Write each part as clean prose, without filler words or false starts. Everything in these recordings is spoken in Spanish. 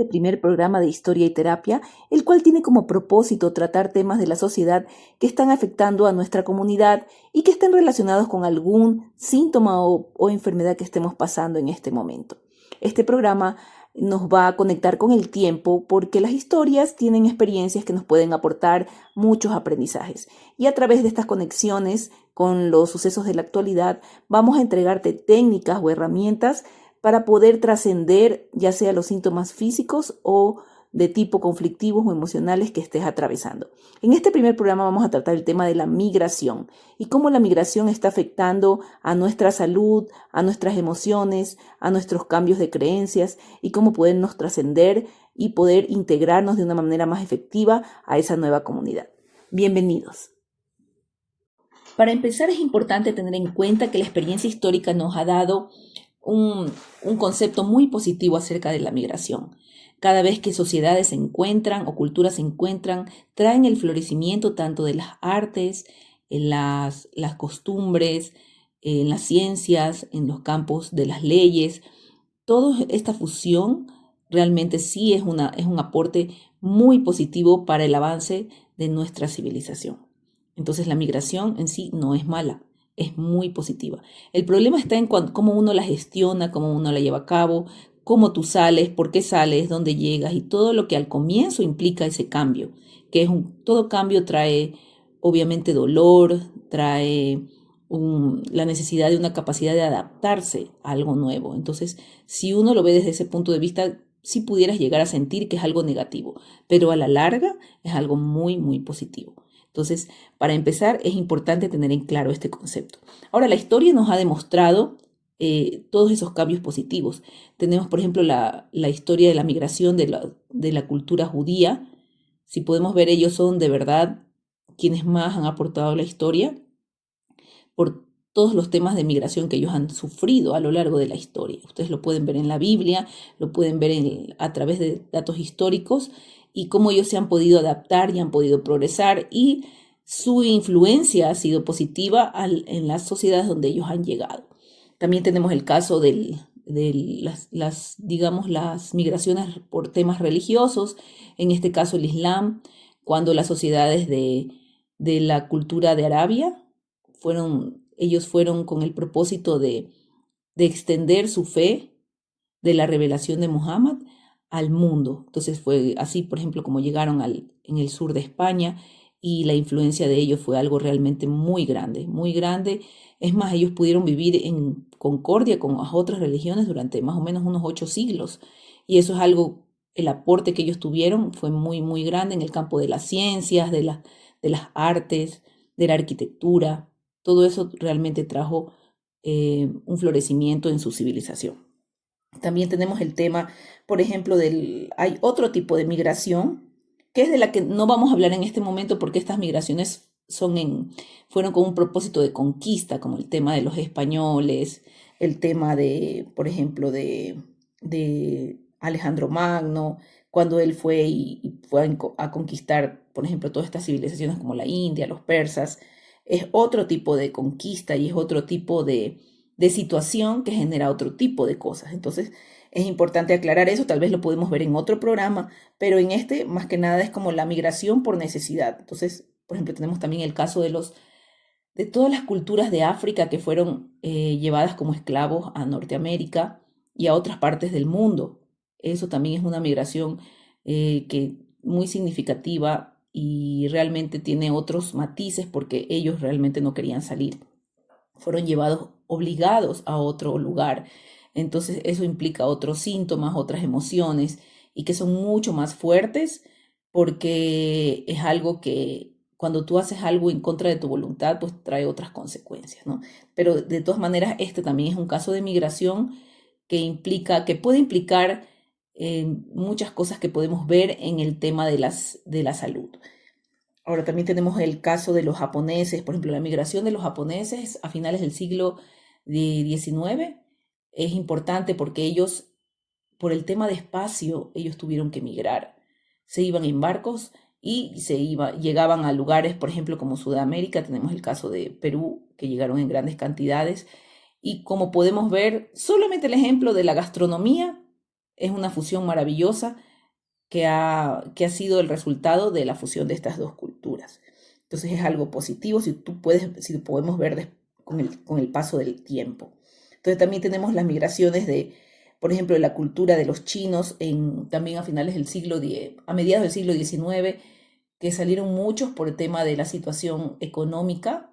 este primer programa de Historia y Terapia, el cual tiene como propósito tratar temas de la sociedad que están afectando a nuestra comunidad y que estén relacionados con algún síntoma o enfermedad que estemos pasando en este momento. Este programa nos va a conectar con el tiempo porque las historias tienen experiencias que nos pueden aportar muchos aprendizajes. Y a través de estas conexiones con los sucesos de la actualidad, vamos a entregarte técnicas o herramientas para poder trascender ya sea los síntomas físicos o de tipo conflictivos o emocionales que estés atravesando. En este primer programa vamos a tratar el tema de la migración y cómo la migración está afectando a nuestra salud, a nuestras emociones, a nuestros cambios de creencias y cómo podernos trascender y poder integrarnos de una manera más efectiva a esa nueva comunidad. Bienvenidos. Para empezar, es importante tener en cuenta que la experiencia histórica nos ha dado un concepto muy positivo acerca de la migración. Cada vez que sociedades se encuentran o culturas se encuentran, traen el florecimiento tanto de las artes, en las costumbres, en las ciencias, en los campos de las leyes. Toda esta fusión realmente sí es un aporte muy positivo para el avance de nuestra civilización. Entonces la migración en sí no es mala, es muy positiva. El problema está en cómo uno la gestiona, cómo uno la lleva a cabo, cómo tú sales, por qué sales, dónde llegas y todo lo que al comienzo implica ese cambio, que todo cambio trae obviamente dolor, trae la necesidad de una capacidad de adaptarse a algo nuevo. Entonces, si uno lo ve desde ese punto de vista, sí pudieras llegar a sentir que es algo negativo, pero a la larga es algo muy, muy positivo. Entonces, para empezar, es importante tener en claro este concepto. Ahora, la historia nos ha demostrado todos esos cambios positivos. Tenemos, por ejemplo, la historia de la migración de la cultura judía. Si podemos ver, ellos son de verdad quienes más han aportado a la historia por todos los temas de migración que ellos han sufrido a lo largo de la historia. Ustedes lo pueden ver en la Biblia, lo pueden ver a través de datos históricos y cómo ellos se han podido adaptar y han podido progresar y su influencia ha sido positiva en las sociedades donde ellos han llegado. También tenemos el caso de las migraciones por temas religiosos, en este caso el Islam, cuando las sociedades de la cultura de Arabia ellos fueron con el propósito de extender su fe de la revelación de Muhammad al mundo. Entonces fue así, por ejemplo, como llegaron en el sur de España y la influencia de ellos fue algo realmente muy grande, muy grande. Es más, ellos pudieron vivir en concordia con las otras religiones durante más o menos unos 8 siglos. Y eso es algo, el aporte que ellos tuvieron fue muy, muy grande en el campo de las ciencias, de las artes, de la arquitectura. Todo eso realmente trajo un florecimiento en su civilización. También tenemos el tema, por ejemplo, hay otro tipo de migración, que es de la que no vamos a hablar en este momento porque estas migraciones fueron con un propósito de conquista, como el tema de los españoles, el tema por ejemplo, de Alejandro Magno, cuando él fue y fue a conquistar, por ejemplo, todas estas civilizaciones como la India, los persas. Es otro tipo de conquista y es otro tipo de situación que genera otro tipo de cosas. Entonces, es importante aclarar eso, tal vez lo podemos ver en otro programa, pero en este, más que nada, es como la migración por necesidad. Entonces, por ejemplo, tenemos también el caso de todas las culturas de África que fueron llevadas como esclavos a Norteamérica y a otras partes del mundo. Eso también es una migración que muy significativa y realmente tiene otros matices porque ellos realmente no querían salir. Fueron llevados obligados a otro lugar. Entonces eso implica otros síntomas, otras emociones y que son mucho más fuertes porque es algo que cuando tú haces algo en contra de tu voluntad, pues trae otras consecuencias, ¿no? Pero de todas maneras, este también es un caso de migración que puede implicar muchas cosas que podemos ver en el tema de la salud. Ahora también tenemos el caso de los japoneses, por ejemplo, la migración de los japoneses a finales del siglo XIX es importante porque ellos, por el tema de espacio, ellos tuvieron que migrar. Se iban en barcos y llegaban a lugares, por ejemplo, como Sudamérica, tenemos el caso de Perú, que llegaron en grandes cantidades. Y como podemos ver, solamente el ejemplo de la gastronomía es una fusión maravillosa que ha sido el resultado de la fusión de estas dos culturas. Entonces es algo positivo si podemos ver con el paso del tiempo. Entonces también tenemos las migraciones por ejemplo, de la cultura de los chinos también a finales del a mediados del siglo XIX, que salieron muchos por el tema de la situación económica.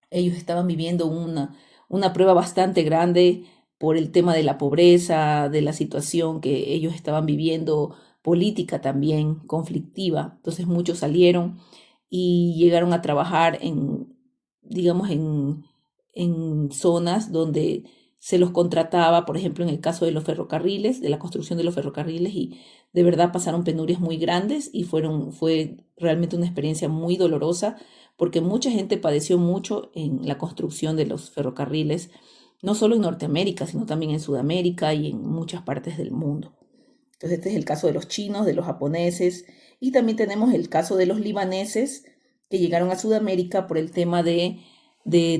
Ellos estaban viviendo una prueba bastante grande por el tema de la pobreza, de la situación que ellos estaban viviendo, política también, conflictiva. Entonces muchos salieron y llegaron a trabajar digamos, en zonas donde se los contrataba, por ejemplo, en el caso de los ferrocarriles, de la construcción de los ferrocarriles, y de verdad pasaron penurias muy grandes y fue realmente una experiencia muy dolorosa porque mucha gente padeció mucho en la construcción de los ferrocarriles, no solo en Norteamérica, sino también en Sudamérica y en muchas partes del mundo. Entonces, este es el caso de los chinos, de los japoneses, y también tenemos el caso de los libaneses que llegaron a Sudamérica por el tema de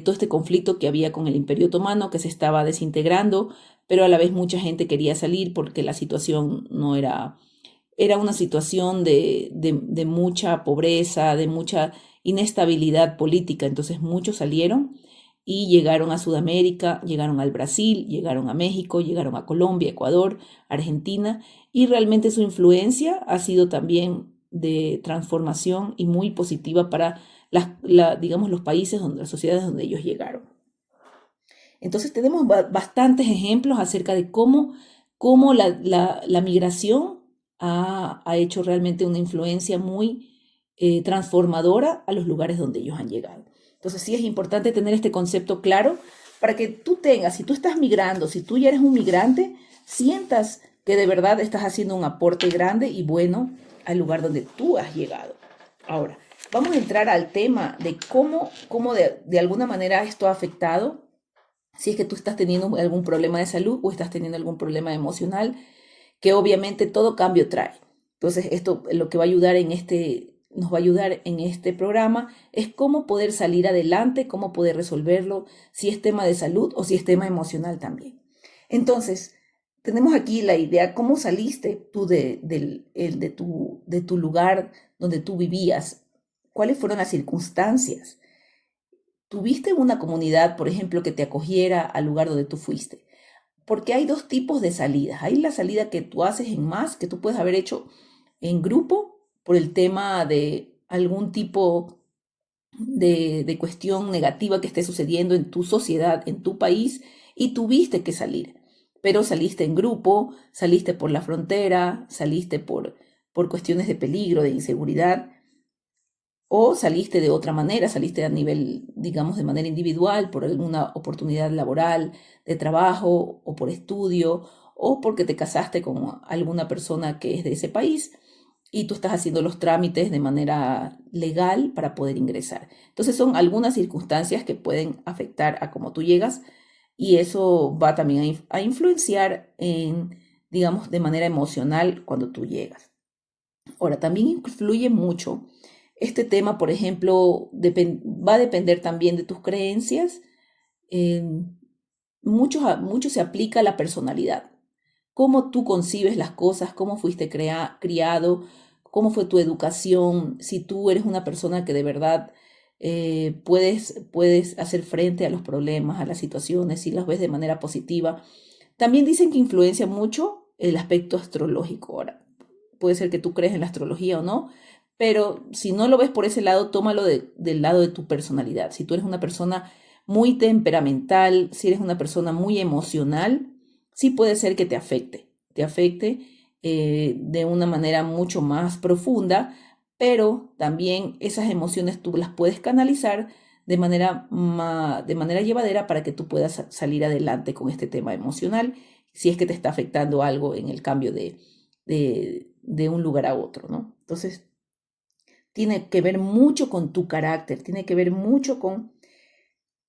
todo este conflicto que había con el Imperio Otomano, que se estaba desintegrando, pero a la vez mucha gente quería salir porque la situación no era una situación de mucha pobreza, de mucha inestabilidad política. Entonces muchos salieron y llegaron a Sudamérica, llegaron al Brasil, llegaron a México, llegaron a Colombia, Ecuador, Argentina, y realmente su influencia ha sido también de transformación y muy positiva para digamos, los países, las sociedades donde ellos llegaron. Entonces tenemos bastantes ejemplos acerca de cómo la migración ha hecho realmente una influencia muy transformadora a los lugares donde ellos han llegado. Entonces sí es importante tener este concepto claro para que tú tengas, si tú estás migrando, si tú ya eres un migrante, sientas que de verdad estás haciendo un aporte grande y bueno al lugar donde tú has llegado. Ahora, vamos a entrar al tema de cómo de alguna manera esto ha afectado, si es que tú estás teniendo algún problema de salud o estás teniendo algún problema emocional, que obviamente todo cambio trae. Entonces, esto lo que nos va a ayudar en este programa es cómo poder salir adelante, cómo poder resolverlo, si es tema de salud o si es tema emocional también. Entonces, tenemos aquí la idea, cómo saliste tú de tu lugar donde tú vivías, cuáles fueron las circunstancias. ¿Tuviste una comunidad, por ejemplo, que te acogiera al lugar donde tú fuiste? Porque hay dos tipos de salidas. Hay la salida que tú haces en más, que tú puedes haber hecho en grupo por el tema de algún tipo de cuestión negativa que esté sucediendo en tu sociedad, en tu país, y tuviste que salir. Pero saliste en grupo, saliste por la frontera, saliste por cuestiones de peligro, de inseguridad, o saliste de otra manera, saliste a nivel, digamos, de manera individual, por alguna oportunidad laboral, de trabajo, o por estudio, o porque te casaste con alguna persona que es de ese país y tú estás haciendo los trámites de manera legal para poder ingresar. Entonces son algunas circunstancias que pueden afectar a cómo tú llegas y eso va también a influenciar digamos, de manera emocional cuando tú llegas. Ahora, también influye mucho este tema, por ejemplo, va a depender también de tus creencias. Eh, mucho se aplica a la personalidad. Cómo tú concibes las cosas, cómo fuiste criado, cómo fue tu educación, si tú eres una persona que de verdad puedes hacer frente a los problemas, a las situaciones, si las ves de manera positiva. También dicen que influencia mucho el aspecto astrológico. Ahora, puede ser que tú crees en la astrología o no, pero si no lo ves por ese lado, tómalo del lado de tu personalidad. Si tú eres una persona muy temperamental, si eres una persona muy emocional, sí puede ser que te afecte de una manera mucho más profunda, pero también esas emociones tú las puedes canalizar de manera llevadera para que tú puedas salir adelante con este tema emocional, si es que te está afectando algo en el cambio de un lugar a otro, ¿no? Entonces, tiene que ver mucho con tu carácter, tiene que ver mucho con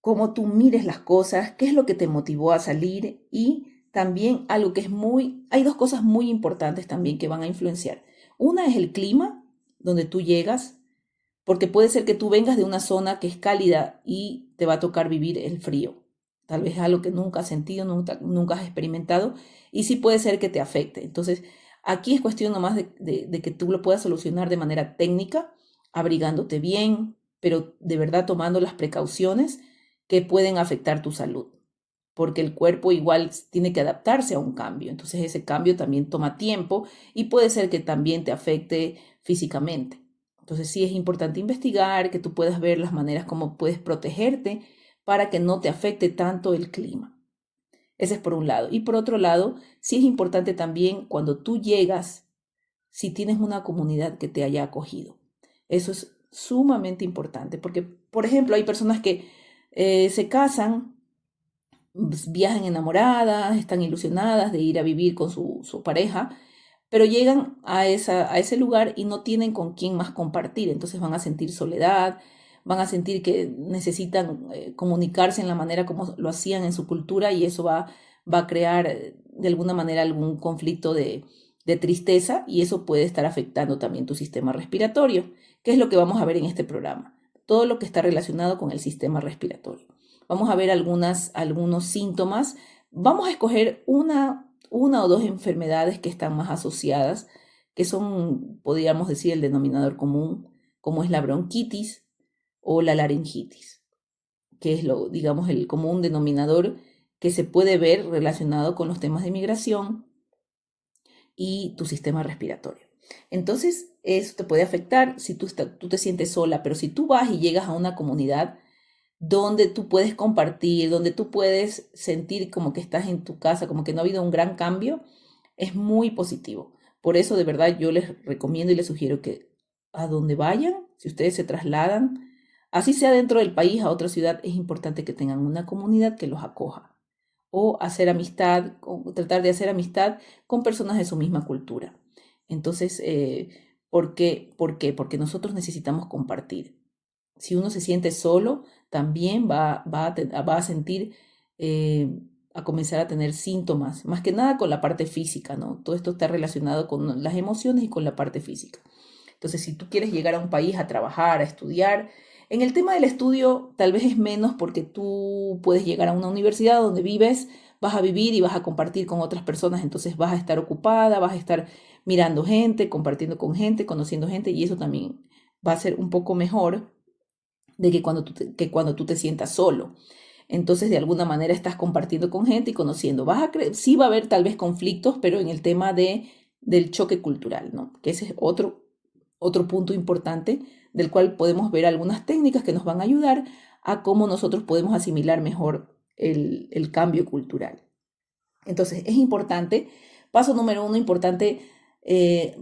cómo tú mires las cosas, qué es lo que te motivó a salir y también algo que hay dos cosas muy importantes también que van a influenciar. Una es el clima donde tú llegas, porque puede ser que tú vengas de una zona que es cálida y te va a tocar vivir el frío. Tal vez es algo que nunca has sentido, nunca has experimentado y sí puede ser que te afecte. Entonces, Aquí es cuestión nomás de que tú lo puedas solucionar de manera técnica, abrigándote bien, pero de verdad tomando las precauciones que pueden afectar tu salud, porque el cuerpo igual tiene que adaptarse a un cambio. Entonces ese cambio también toma tiempo y puede ser que también te afecte físicamente. Entonces sí es importante investigar, que tú puedas ver las maneras como puedes protegerte para que no te afecte tanto el clima. Ese es por un lado. Y por otro lado, sí es importante también cuando tú llegas, si tienes una comunidad que te haya acogido. Eso es sumamente importante porque, por ejemplo, hay personas que se casan, viajan enamoradas, están ilusionadas de ir a vivir con su pareja, pero llegan a ese lugar y no tienen con quién más compartir. Entonces van a sentir soledad, van a sentir que necesitan comunicarse en la manera como lo hacían en su cultura y eso va a crear de alguna manera algún conflicto de tristeza y eso puede estar afectando también tu sistema respiratorio, que es lo que vamos a ver en este programa. Todo lo que está relacionado con el sistema respiratorio. Vamos a ver algunos síntomas. Vamos a escoger una o dos enfermedades que están más asociadas, que son, podríamos decir, el denominador común, como es la bronquitis o la laringitis, que es digamos, el común denominador que se puede ver relacionado con los temas de migración y tu sistema respiratorio. Entonces, eso te puede afectar si tú te sientes sola, pero si tú vas y llegas a una comunidad donde tú puedes compartir, donde tú puedes sentir como que estás en tu casa, como que no ha habido un gran cambio, es muy positivo. Por eso, de verdad, yo les recomiendo y les sugiero que a donde vayan, si ustedes se trasladan, así sea dentro del país, a otra ciudad, es importante que tengan una comunidad que los acoja. O hacer amistad, o tratar de hacer amistad con personas de su misma cultura. Entonces, ¿por qué? ¿Por qué? Porque nosotros necesitamos compartir. Si uno se siente solo, también va a sentir, eh, a comenzar a tener síntomas, más que nada con la parte física, ¿no? Todo esto está relacionado con las emociones y con la parte física. Entonces, si tú quieres llegar a un país a trabajar, a estudiar, en el tema del estudio tal vez es menos porque tú puedes llegar a una universidad donde vives, vas a vivir y vas a compartir con otras personas, entonces vas a estar ocupada, vas a estar mirando gente, compartiendo con gente, conociendo gente y eso también va a ser un poco mejor de que cuando tú te sientas solo. Entonces, de alguna manera estás compartiendo con gente y conociendo. Sí va a haber tal vez conflictos, pero en el tema del choque cultural, ¿no? Que ese es otro punto importante del cual podemos ver algunas técnicas que nos van a ayudar a cómo nosotros podemos asimilar mejor el cambio cultural. Entonces, es importante, paso número uno, importante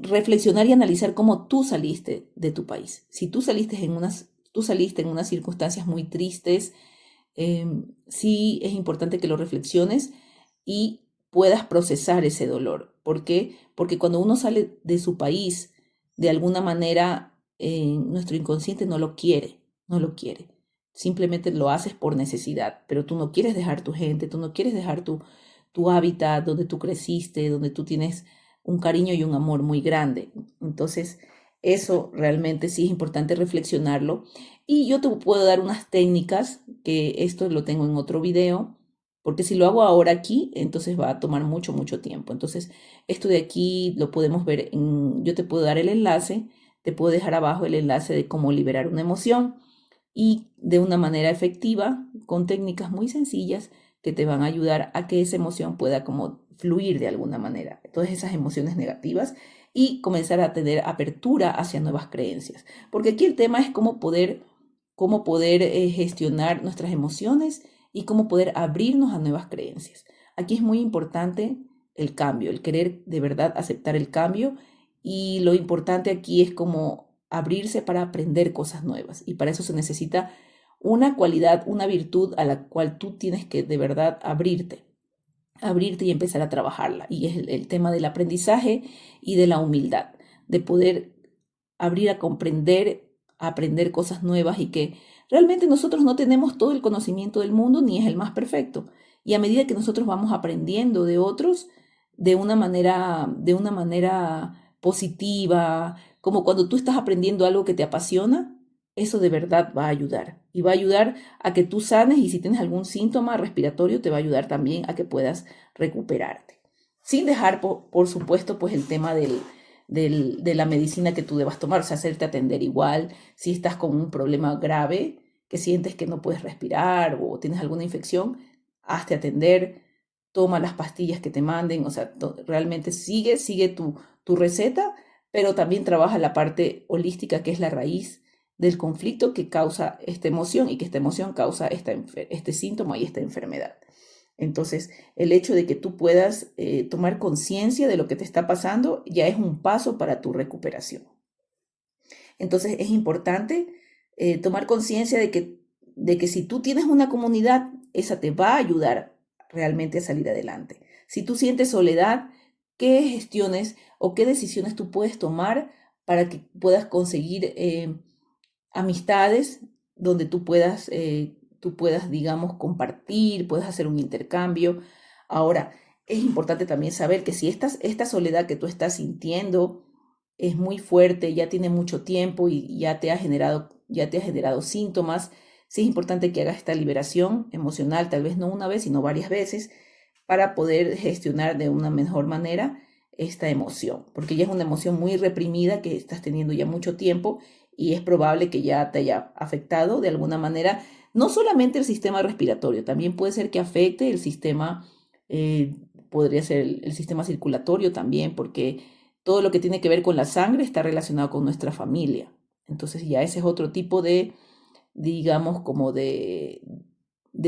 reflexionar y analizar cómo tú saliste de tu país. Si tú saliste en unas circunstancias muy tristes, sí es importante que lo reflexiones y puedas procesar ese dolor. ¿Por qué? Porque cuando uno sale de su país, de alguna manera, nuestro inconsciente no lo quiere, no lo quiere. Simplemente lo haces por necesidad, pero tú no quieres dejar tu gente, tú no quieres dejar tu hábitat, donde tú creciste, donde tú tienes un cariño y un amor muy grande. Entonces, eso realmente sí es importante reflexionarlo. Y yo te puedo dar unas técnicas, que esto lo tengo en otro video, porque si lo hago ahora aquí, entonces va a tomar mucho, mucho tiempo. Entonces, esto de aquí lo podemos ver, yo te puedo dar el enlace, te puedo dejar abajo el enlace de cómo liberar una emoción y de una manera efectiva, con técnicas muy sencillas que te van a ayudar a que esa emoción pueda como fluir de alguna manera, todas esas emociones negativas y comenzar a tener apertura hacia nuevas creencias. Porque aquí el tema es cómo poder gestionar nuestras emociones y cómo poder abrirnos a nuevas creencias. Aquí es muy importante el cambio, el querer de verdad aceptar el cambio y lo importante aquí es como abrirse para aprender cosas nuevas y para eso se necesita una cualidad, una virtud a la cual tú tienes que de verdad abrirte y empezar a trabajarla. Y es el tema del aprendizaje y de la humildad, de poder abrir a aprender cosas nuevas y que realmente nosotros no tenemos todo el conocimiento del mundo ni es el más perfecto. Y a medida que nosotros vamos aprendiendo de otros de una manera positiva, como cuando tú estás aprendiendo algo que te apasiona, eso de verdad va a ayudar. Y va a ayudar a que tú sanes y si tienes algún síntoma respiratorio, te va a ayudar también a que puedas recuperarte. sin dejar, por supuesto, pues el tema de la medicina que tú debas tomar, o sea, hacerte atender igual. Si estás con un problema grave, que sientes que no puedes respirar o tienes alguna infección, hazte atender, toma las pastillas que te manden, o sea, realmente sigue tu receta, pero también trabaja la parte holística, que es la raíz del conflicto que causa esta emoción y que esta emoción causa este síntoma y esta enfermedad. Entonces, el hecho de que tú puedas tomar conciencia de lo que te está pasando ya es un paso para tu recuperación. Entonces, es importante tomar conciencia de que si tú tienes una comunidad, esa te va a ayudar realmente a salir adelante. Si tú sientes soledad, ¿qué gestiones o qué decisiones tú puedes tomar para que puedas conseguir amistades donde tú puedas, digamos, compartir, puedas hacer un intercambio? Ahora, es importante también saber que si esta soledad que tú estás sintiendo es muy fuerte, ya tiene mucho tiempo y ya te ha generado síntomas, sí es importante que hagas esta liberación emocional, tal vez no una vez, sino varias veces, para poder gestionar de una mejor manera esta emoción, porque ya es una emoción muy reprimida que estás teniendo ya mucho tiempo y es probable que ya te haya afectado de alguna manera, no solamente el sistema respiratorio, también puede ser que afecte el sistema, eh, podría ser el sistema circulatorio también, porque todo lo que tiene que ver con la sangre está relacionado con nuestra familia. Entonces ya ese es otro tipo de, digamos, como de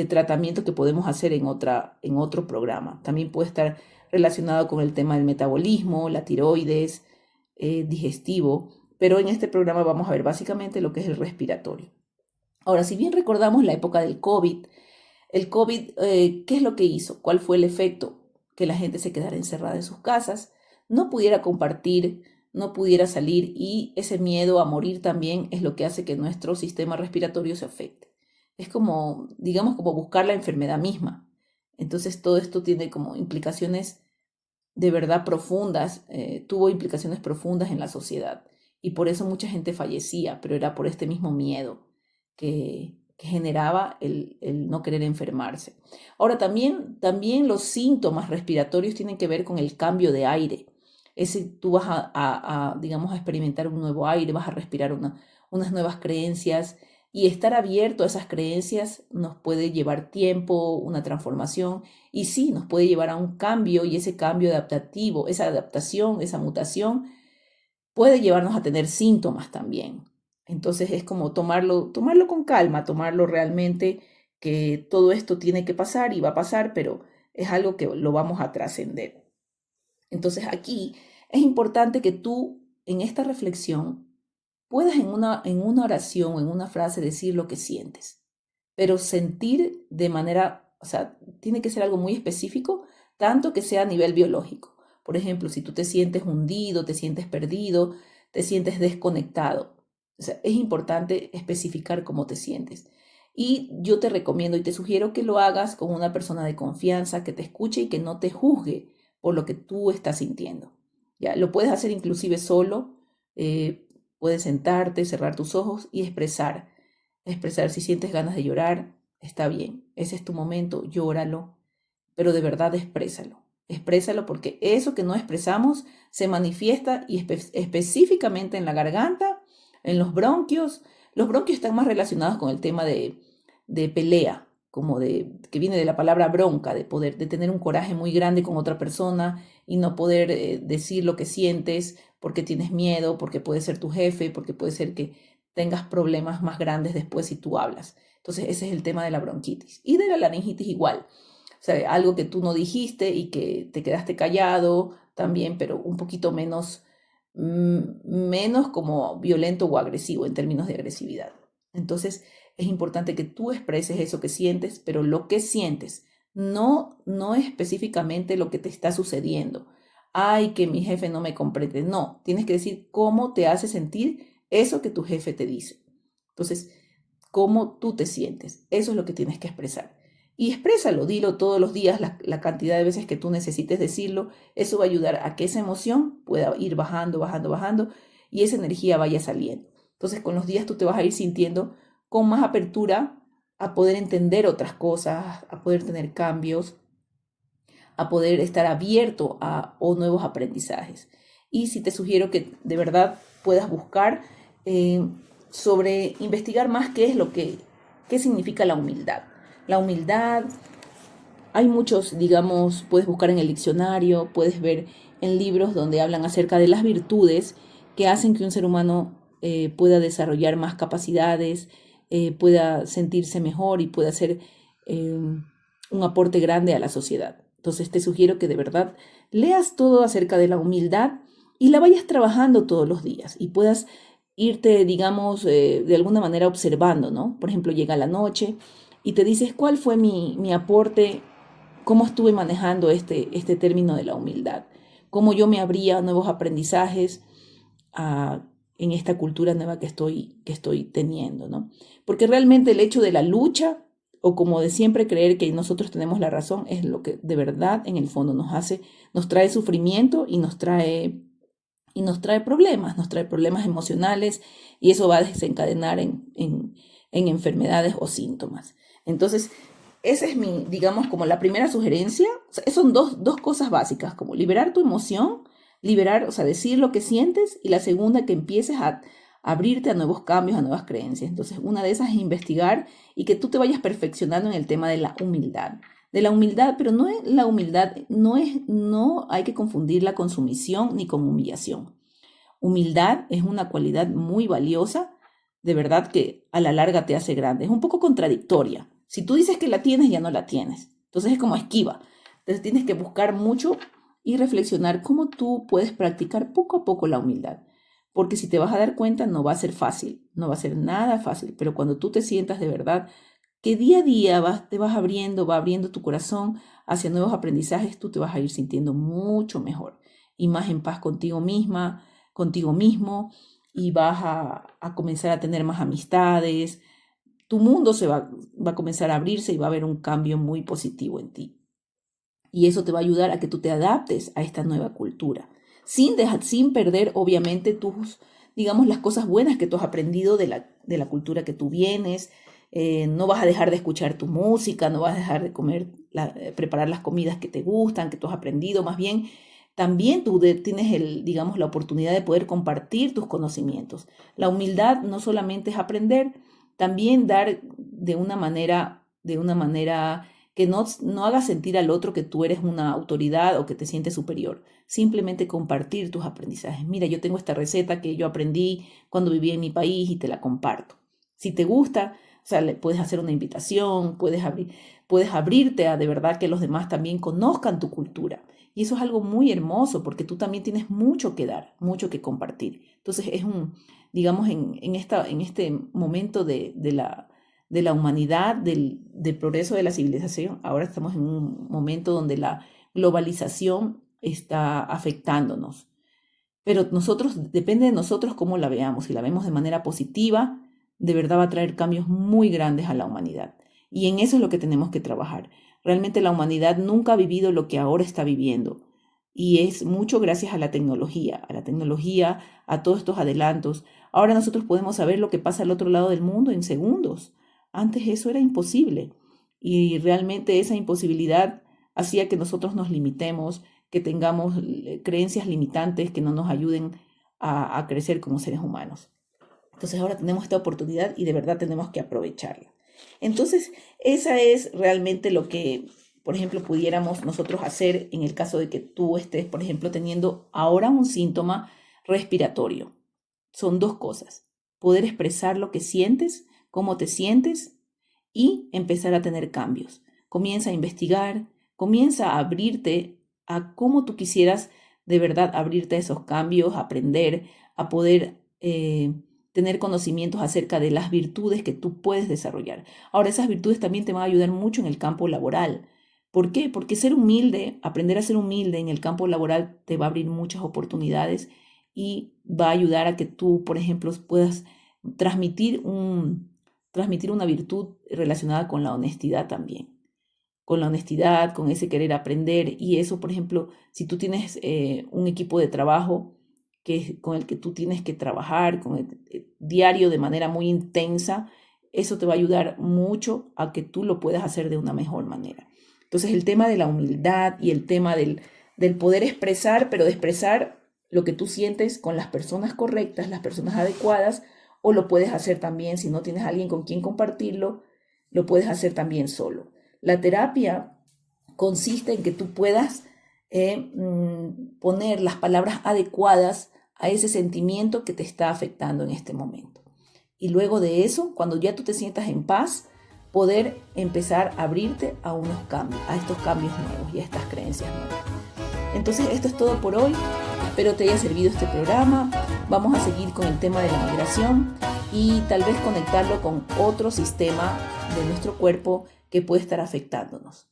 tratamiento que podemos hacer en otro programa. También puede estar relacionado con el tema del metabolismo, la tiroides, digestivo, pero en este programa vamos a ver básicamente lo que es el respiratorio. Ahora, si bien recordamos la época del COVID, el COVID, ¿qué es lo que hizo? ¿Cuál fue el efecto? Que la gente se quedara encerrada en sus casas, no pudiera compartir, no pudiera salir, y ese miedo a morir también es lo que hace que nuestro sistema respiratorio se afecte. Es como, digamos, como buscar la enfermedad misma. Entonces todo esto tiene como implicaciones de verdad profundas, tuvo implicaciones profundas en la sociedad. Y por eso mucha gente fallecía, pero era por este mismo miedo que generaba el no querer enfermarse. Ahora, también los síntomas respiratorios tienen que ver con el cambio de aire. Tú vas digamos, a experimentar un nuevo aire, vas a respirar unas nuevas creencias, y estar abierto a esas creencias nos puede llevar tiempo, una transformación, y sí, nos puede llevar a un cambio, y ese cambio adaptativo, esa adaptación, esa mutación, puede llevarnos a tener síntomas también. Entonces es como tomarlo con calma, tomarlo realmente, que todo esto tiene que pasar y va a pasar, pero es algo que lo vamos a trascender. Entonces aquí es importante que tú en esta reflexión puedas en una oración, en una frase, decir lo que sientes, pero sentir de manera, o sea, tiene que ser algo muy específico, tanto que sea a nivel biológico. Por ejemplo, si tú te sientes hundido, te sientes perdido, te sientes desconectado, o sea, es importante especificar cómo te sientes. Y yo te recomiendo y te sugiero que lo hagas con una persona de confianza que te escuche y que no te juzgue por lo que tú estás sintiendo. Ya, lo puedes hacer inclusive solo, eh, puedes sentarte, cerrar tus ojos y expresar si sientes ganas de llorar, está bien, ese es tu momento, llóralo, pero de verdad exprésalo porque eso que no expresamos se manifiesta y específicamente en la garganta, en los bronquios. Los bronquios están más relacionados con el tema de pelea, como que viene de la palabra bronca, de tener un coraje muy grande con otra persona y no poder decir lo que sientes porque tienes miedo, porque puede ser tu jefe, porque puede ser que tengas problemas más grandes después si tú hablas. Entonces ese es el tema de la bronquitis. Y de la laringitis igual. O sea, algo que tú no dijiste y que te quedaste callado también, pero un poquito menos como violento o agresivo en términos de agresividad. Entonces, es importante que tú expreses eso que sientes, pero lo que sientes, no específicamente lo que te está sucediendo. Ay, que mi jefe no me comprende. No, tienes que decir cómo te hace sentir eso que tu jefe te dice. Entonces, cómo tú te sientes, eso es lo que tienes que expresar. Y exprésalo, dilo todos los días, la cantidad de veces que tú necesites decirlo. Eso va a ayudar a que esa emoción pueda ir bajando, bajando, bajando, y esa energía vaya saliendo. Entonces, con los días tú te vas a ir sintiendo con más apertura a poder entender otras cosas, a poder tener cambios, a poder estar abierto a o nuevos aprendizajes. Y sí te sugiero que de verdad puedas buscar eh, sobre investigar más qué significa la humildad. La humildad, hay muchos, digamos, puedes buscar en el diccionario, puedes ver en libros donde hablan acerca de las virtudes que hacen que un ser humano pueda desarrollar más capacidades, pueda sentirse mejor y pueda hacer un aporte grande a la sociedad. Entonces te sugiero que de verdad leas todo acerca de la humildad y la vayas trabajando todos los días y puedas irte, digamos, de alguna manera observando, ¿no? Por ejemplo, llega la noche y te dices, ¿cuál fue mi aporte? ¿Cómo estuve manejando este término de la humildad? ¿Cómo yo me abría a nuevos aprendizajes en esta cultura nueva que estoy teniendo, ¿no? Porque realmente el hecho de la lucha, o como de siempre creer que nosotros tenemos la razón, es lo que de verdad en el fondo nos trae sufrimiento y nos trae problemas emocionales y eso va a desencadenar en enfermedades o síntomas. Entonces, esa es digamos, como la primera sugerencia. O sea, son dos cosas básicas, como liberar tu emoción, liberar, o sea, decir lo que sientes, y la segunda, que empieces a abrirte a nuevos cambios, a nuevas creencias. Entonces, una de esas es investigar y que tú te vayas perfeccionando en el tema de la humildad. De la humildad, pero no es la humildad, no hay que confundirla con sumisión ni con humillación. Humildad es una cualidad muy valiosa, de verdad que a la larga te hace grande. Es un poco contradictoria. Si tú dices que la tienes, ya no la tienes. Entonces es como esquiva. Entonces tienes que buscar mucho y reflexionar cómo tú puedes practicar poco a poco la humildad. Porque si te vas a dar cuenta, no va a ser fácil, no va a ser nada fácil, pero cuando tú te sientas de verdad que día a día te vas abriendo, va abriendo tu corazón hacia nuevos aprendizajes, tú te vas a ir sintiendo mucho mejor y más en paz contigo misma, contigo mismo, y vas a comenzar a tener más amistades. Tu mundo va a comenzar a abrirse y va a haber un cambio muy positivo en ti. Y eso te va a ayudar a que tú te adaptes a esta nueva cultura, sin perder obviamente digamos, las cosas buenas que tú has aprendido de la cultura que tú vienes. No vas a dejar de escuchar tu música, no vas a dejar de preparar las comidas que te gustan, que tú has aprendido. Más bien, también tú tienes digamos, la oportunidad de poder compartir tus conocimientos. La humildad no solamente es aprender, también dar de una manera que no hagas sentir al otro que tú eres una autoridad o que te sientes superior. Simplemente compartir tus aprendizajes. Mira, yo tengo esta receta que yo aprendí cuando viví en mi país y te la comparto. Si te gusta, o sea, le puedes hacer una invitación, puedes abrirte a de verdad que los demás también conozcan tu cultura. Y eso es algo muy hermoso porque tú también tienes mucho que dar, mucho que compartir. Entonces digamos, en este momento de la humanidad, del progreso de la civilización. Ahora estamos en un momento donde la globalización está afectándonos. Pero depende de nosotros cómo la veamos. Si la vemos de manera positiva, de verdad va a traer cambios muy grandes a la humanidad. Y en eso es lo que tenemos que trabajar. Realmente la humanidad nunca ha vivido lo que ahora está viviendo. Y es mucho gracias a la tecnología, a todos estos adelantos. Ahora nosotros podemos saber lo que pasa al otro lado del mundo en segundos. Antes eso era imposible. Y realmente esa imposibilidad hacía que nosotros nos limitemos, que tengamos creencias limitantes que no nos ayuden a crecer como seres humanos. Entonces ahora tenemos esta oportunidad y de verdad tenemos que aprovecharla. Entonces, esa es realmente lo que, por ejemplo, pudiéramos nosotros hacer en el caso de que tú estés, por ejemplo, teniendo ahora un síntoma respiratorio. Son dos cosas: poder expresar lo que sientes, cómo te sientes, y empezar a tener cambios. Comienza a investigar, comienza a abrirte a cómo tú quisieras de verdad abrirte a esos cambios, aprender, a poder tener conocimientos acerca de las virtudes que tú puedes desarrollar. Ahora, esas virtudes también te van a ayudar mucho en el campo laboral. ¿Por qué? Porque ser humilde, aprender a ser humilde en el campo laboral te va a abrir muchas oportunidades y va a ayudar a que tú, por ejemplo, puedas transmitir una virtud relacionada con la honestidad también, con la honestidad, con ese querer aprender. Y eso, por ejemplo, si tú tienes un equipo de trabajo con el que tú tienes que trabajar con diario de manera muy intensa, eso te va a ayudar mucho a que tú lo puedas hacer de una mejor manera. Entonces el tema de la humildad y el tema del poder expresar, pero de expresar lo que tú sientes con las personas correctas, las personas adecuadas, o lo puedes hacer también, si no tienes a alguien con quien compartirlo, lo puedes hacer también solo. La terapia consiste en que tú puedas poner las palabras adecuadas a ese sentimiento que te está afectando en este momento. Y luego de eso, cuando ya tú te sientas en paz, poder empezar a abrirte a unos cambios, a estos cambios nuevos y a estas creencias nuevas. Entonces, esto es todo por hoy. Espero te haya servido este programa. Vamos a seguir con el tema de la migración y tal vez conectarlo con otro sistema de nuestro cuerpo que puede estar afectándonos.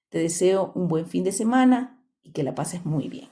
Te deseo un buen fin de semana y que la pases muy bien.